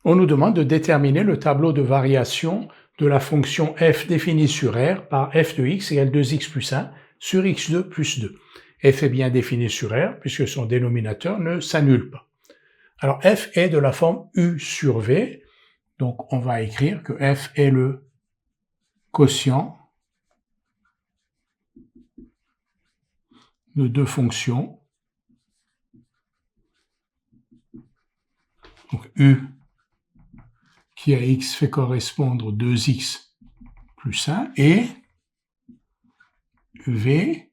on nous demande de déterminer le tableau de variation de la fonction f définie sur R par f de x égale 2x plus 1 sur x2 plus 2. F est bien défini sur R puisque son dénominateur ne s'annule pas. Alors f est de la forme u sur v, donc on va écrire que f est le quotient de deux fonctions, donc u qui à x fait correspondre 2x plus 1 et v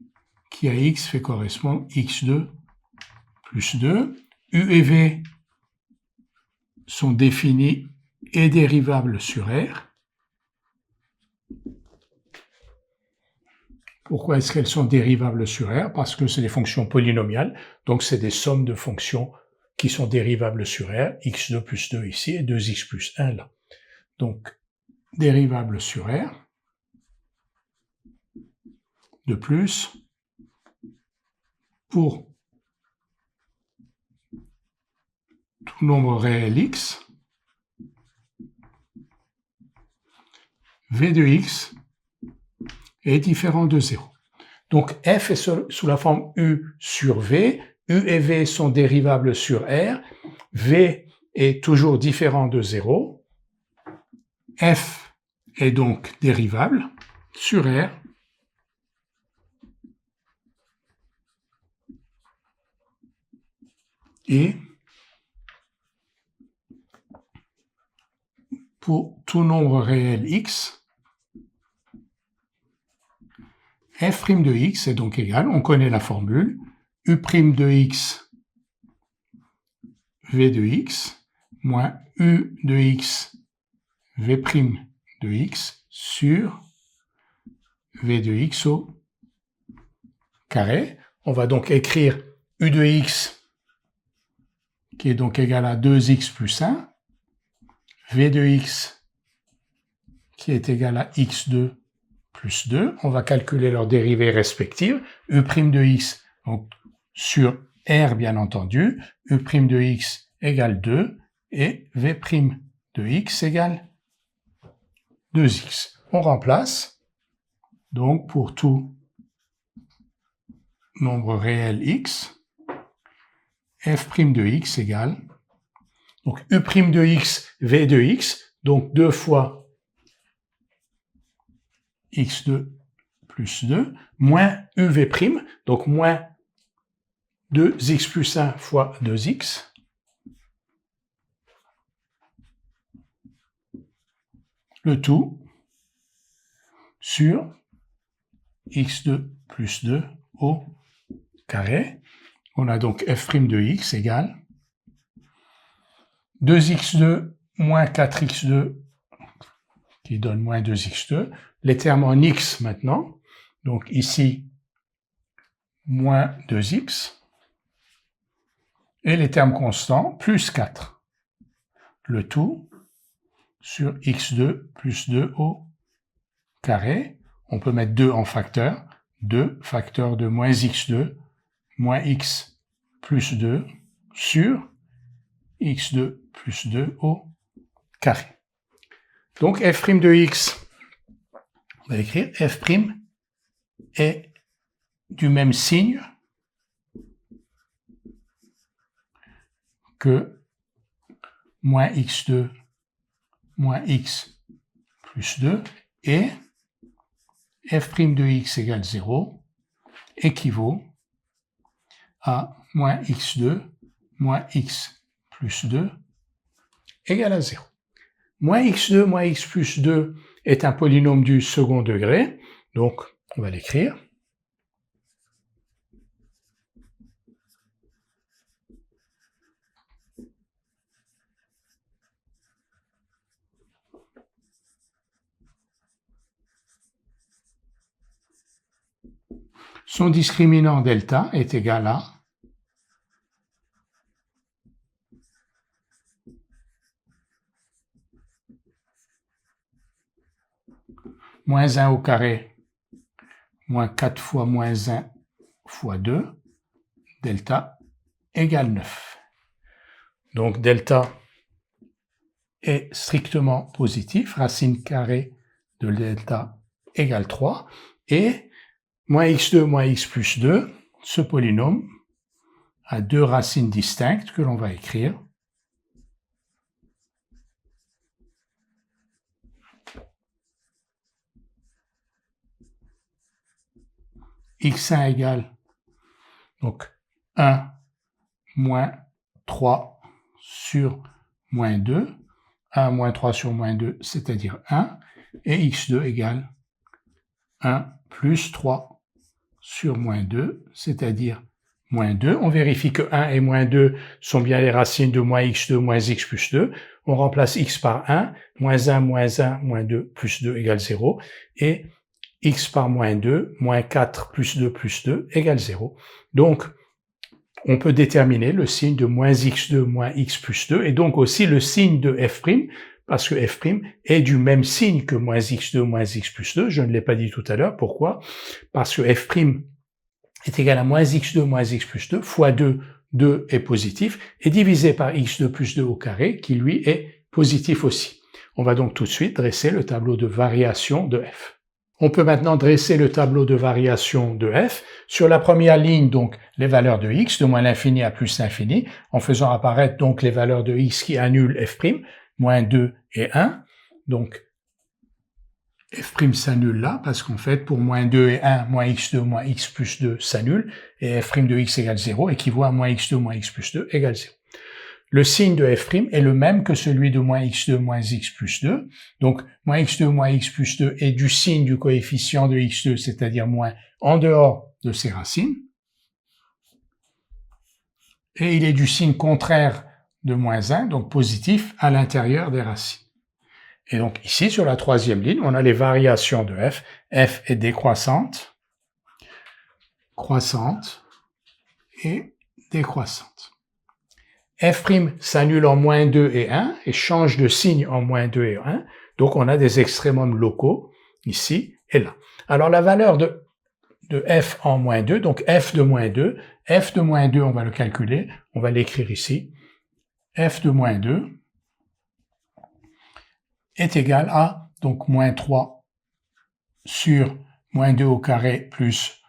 qui à x fait correspondre x2 plus 2. U et v sont définis et dérivables sur R. Pourquoi est-ce qu'elles sont dérivables sur R? Parce que c'est des fonctions polynomiales, donc c'est des sommes de fonctions qui sont dérivables sur R, x2 plus 2 ici et 2x plus 1 là. Donc, dérivables sur R. De plus, pour tout nombre réel x, v de x est différent de 0. Donc f est sous la forme u sur v, u et v sont dérivables sur R, v est toujours différent de 0, f est donc dérivable sur R, et pour tout nombre réel x, f' de x est donc égal, on connaît la formule, u' de x, v de x, moins u de x, v' de x, sur v de x au carré. On va donc écrire u de x, qui est donc égal à 2x plus 1, v de x, qui est égal à x2 plus 2, on va calculer leurs dérivées respectives, u' de x, donc sur R bien entendu, u' de x égale 2, et v' de x égale 2x. On remplace, donc pour tout nombre réel x, f' de x égale, donc u' de x, v de x, donc 2 fois x2 plus 2, moins uv', donc moins 2x plus 1 fois 2x, le tout sur x2 plus 2 au carré. On a donc f' de x égale 2x2 moins 4x2 qui donne moins 2x2. Les termes en x maintenant, donc ici moins 2x, et les termes constants plus 4. Le tout sur x2 plus 2 au carré. On peut mettre 2 en facteur. 2 facteur de moins x2 moins x plus 2 sur x2 plus 2 au carré. Donc f' de x, on va écrire f' est du même signe que moins x2 moins x plus 2 et f' de x égale 0 équivaut à moins x2 moins x plus 2 égale à 0. Moins x2 moins x plus 2 est un polynôme du second degré, donc on va l'écrire. Son discriminant delta est égal à moins 1 au carré, moins 4 fois moins 1 fois 2, delta égale 9. Donc delta est strictement positif, racine carrée de delta égale 3, et moins x2 moins x plus 2, ce polynôme a deux racines distinctes que l'on va écrire. x1 égale donc 1 moins 3 sur moins 2, 1 moins 3 sur moins 2, c'est-à-dire 1, et x2 égale 1 plus 3 sur moins 2, c'est-à-dire moins 2. On vérifie que 1 et moins 2 sont bien les racines de moins x2 moins x plus 2. On remplace x par 1, moins 1, moins 2, plus 2 égale 0, et x par moins 2, moins 4 plus 2 égale 0. Donc, on peut déterminer le signe de moins x2 moins x plus 2, et donc aussi le signe de f', parce que f' est du même signe que moins x2 moins x plus 2. Je ne l'ai pas dit tout à l'heure. Pourquoi? Parce que f' est égal à moins x2 moins x plus 2 fois 2, 2 est positif, et divisé par x2 plus 2 au carré, qui lui est positif aussi. On va donc tout de suite dresser le tableau de variation de f. On peut maintenant dresser le tableau de variation de f. Sur la première ligne, donc, les valeurs de x, de moins l'infini à plus l'infini, en faisant apparaître donc les valeurs de x qui annulent f', moins 2 et 1. Donc, f' s'annule là, parce qu'en fait, pour moins 2 et 1, moins x2 moins x plus 2 s'annule, et f' de x égale 0 équivaut à moins x2 moins x plus 2 égale 0. Le signe de f' est le même que celui de moins x2 moins x plus 2. Donc, moins x2 moins x plus 2 est du signe du coefficient de x2, c'est-à-dire moins en dehors de ses racines. Et il est du signe contraire de moins 1, donc positif, à l'intérieur des racines. Et donc ici, sur la troisième ligne, on a les variations de f. F est décroissante, croissante et décroissante. F' s'annule en moins 2 et 1 et change de signe en moins 2 et 1. Donc on a des extrémums locaux ici et là. Alors la valeur de f en moins 2, donc f de moins 2, on va le calculer, on va l'écrire ici. F de moins 2 est égal à donc moins 3 sur moins 2 au carré plus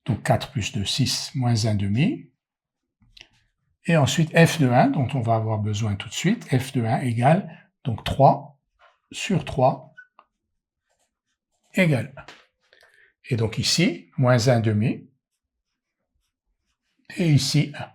donc 4 plus 2, 6, moins 1 demi. Et ensuite f de 1, dont on va avoir besoin tout de suite, f de 1 égale donc 3 sur 3 égale 1. Et donc ici, moins 1 demi, et ici 1.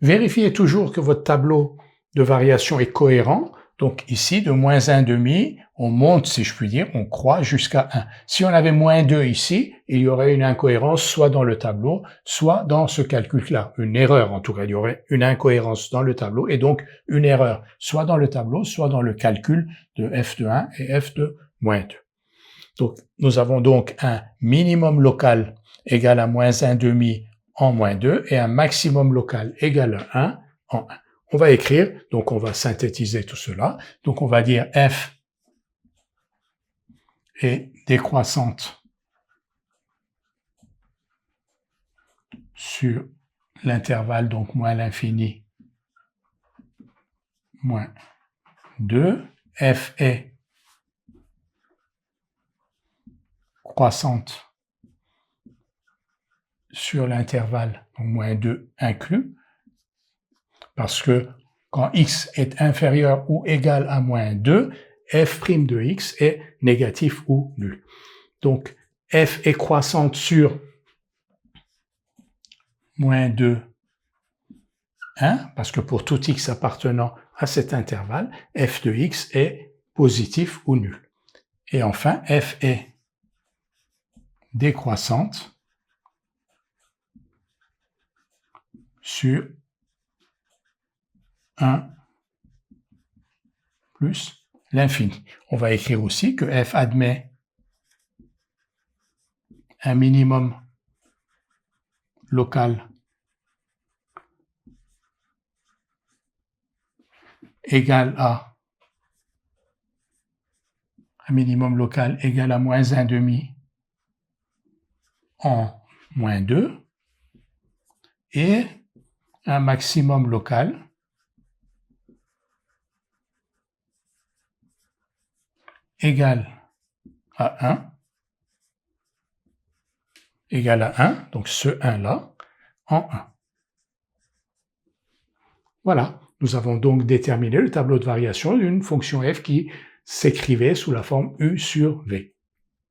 Vérifiez toujours que votre tableau de variation est cohérent. Donc ici, de moins 1 demi, on monte, si je puis dire, on croît jusqu'à 1. Si on avait moins 2 ici, il y aurait une incohérence soit dans le tableau, soit dans ce calcul-là. Une erreur, en tout cas, il y aurait une incohérence dans le tableau, et donc une erreur, soit dans le tableau, soit dans le calcul de f de 1 et f de moins 2. Donc, nous avons donc un minimum local égal à moins 1 demi en moins 2 et un maximum local égal à 1 en 1. On va écrire, donc on va synthétiser tout cela. Donc on va dire f est décroissante sur l'intervalle, donc moins l'infini, moins 2. F est croissante sur l'intervalle, donc moins 2 inclus, parce que quand x est inférieur ou égal à moins 2, f' de x est négatif ou nul. Donc, f est croissante sur moins 2, 1, parce que pour tout x appartenant à cet intervalle, f de x est positif ou nul. Et enfin, f est décroissante sur 1 plus l'infini. On va écrire aussi que f admet un minimum local égal à un minimum local égal à moins 1 demi en moins 2 et un maximum local égale à 1, égale à 1, donc ce 1-là, en 1. Voilà, nous avons donc déterminé le tableau de variation d'une fonction f qui s'écrivait sous la forme u sur v.